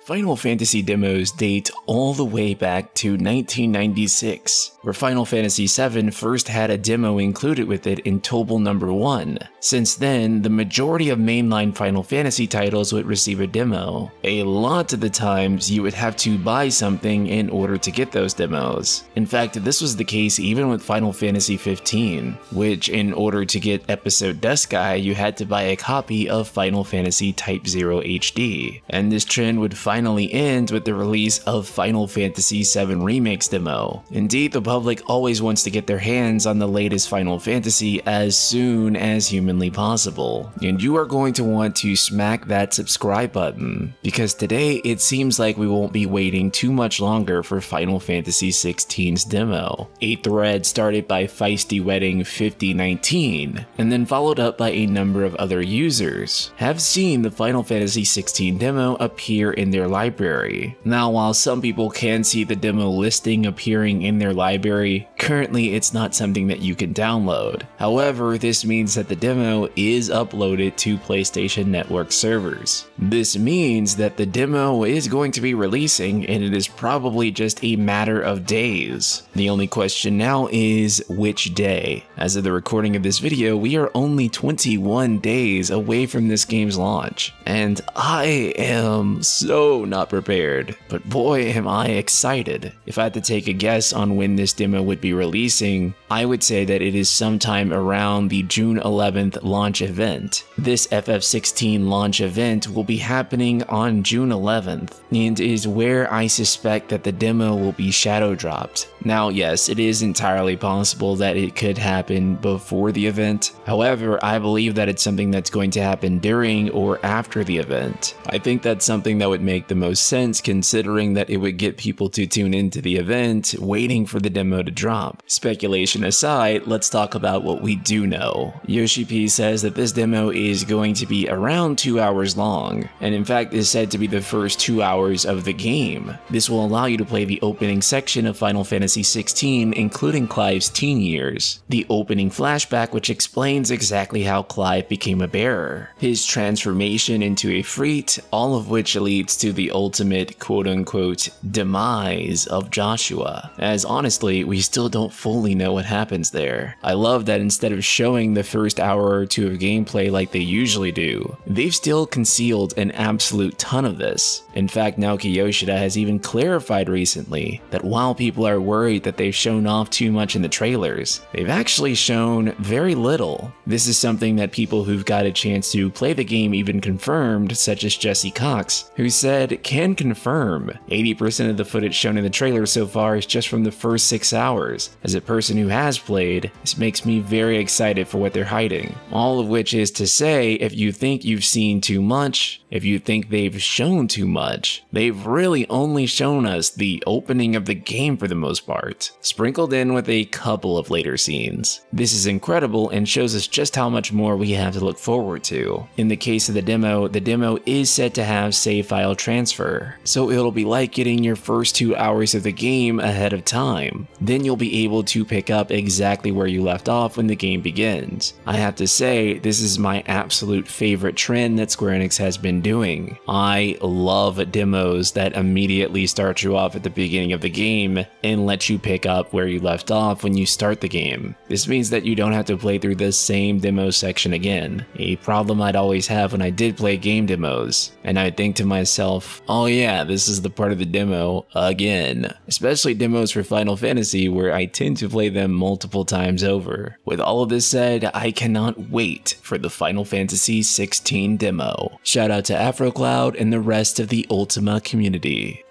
Final Fantasy demos date all the way back to 1996, where Final Fantasy VII first had a demo included with it in Tobal number 1. Since then, the majority of mainline Final Fantasy titles would receive a demo. A lot of the times, you would have to buy something in order to get those demos. In fact, this was the case even with Final Fantasy XV, which in order to get Episode Duskai, you had to buy a copy of Final Fantasy Type 0 HD. And this trend would finally end with the release of Final Fantasy VII Remake's demo. Indeed, the public always wants to get their hands on the latest Final Fantasy as soon as humanly possible, and you are going to want to smack that subscribe button, because today it seems like we won't be waiting too much longer for Final Fantasy XVI's demo. A thread started by Feisty Wedding 5019, and then followed up by a number of other users, have seen the Final Fantasy XVI demo appear in their library. Now, while some people can see the demo listing appearing in their library, currently it's not something that you can download. However, this means that the demo is uploaded to PlayStation Network servers. This means that the demo is going to be releasing, and it is probably just a matter of days. The only question now is which day. As of the recording of this video, we are only 21 days away from this game's launch, and I am so not prepared, but boy am I excited. If I had to take a guess on when this demo would be releasing, I would say that it is sometime around the June 11th launch event. This FF16 launch event will be happening on June 11th, and is where I suspect that the demo will be shadow dropped. Now, yes, it is entirely possible that it could happen before the event. However, I believe that it's something that's going to happen during or after the event. I think that's something that would make the most sense, considering that it would get people to tune into the event waiting for the demo to drop. Speculation aside, let's talk about what we do know. Yoshi P says that this demo is going to be around 2 hours long, and in fact is said to be the first 2 hours of the game. This will allow you to play the opening section of Final Fantasy XVI, including Clive's teen years, the opening flashback which explains exactly how Clive became a bearer, his transformation into a Freet, all of which leads to the ultimate quote-unquote demise of Joshua, as honestly we still don't fully know what happens there. I love that instead of showing the first hour or two of gameplay like they usually do, they've still concealed an absolute ton of this. In fact, Naoki Yoshida has even clarified recently that while people are worried that they've shown off too much in the trailers, they've actually shown very little. This is something that people who've got a chance to play the game even confirmed, such as Jesse Cox, who said can confirm 80% of the footage shown in the trailer so far is just from the first 6 hours. As a person who has played, this makes me very excited for what they're hiding. All of which is to say, if you think you've seen too much, if you think they've shown too much, they've really only shown us the opening of the game for the most part, sprinkled in with a couple of later scenes. This is incredible and shows us just how much more we have to look forward to. In the case of the demo is said to have save file transfer, so it'll be like getting your first 2 hours of the game ahead of time. Then you'll be able to pick up exactly where you left off when the game begins. I have to say, this is my absolute favorite trend that Square Enix has been doing. I love demos that immediately start you off at the beginning of the game and let you pick up where you left off when you start the game. This means that you don't have to play through the same demo section again, a problem I'd always have when I did play game demos, and I'd think to myself, oh yeah, this is the part of the demo again. Especially demos for Final Fantasy, where I tend to play them multiple times over. With all of this said, I cannot wait for the Final Fantasy XVI demo. Shout out to AfroCloud and the rest of the Ultima community.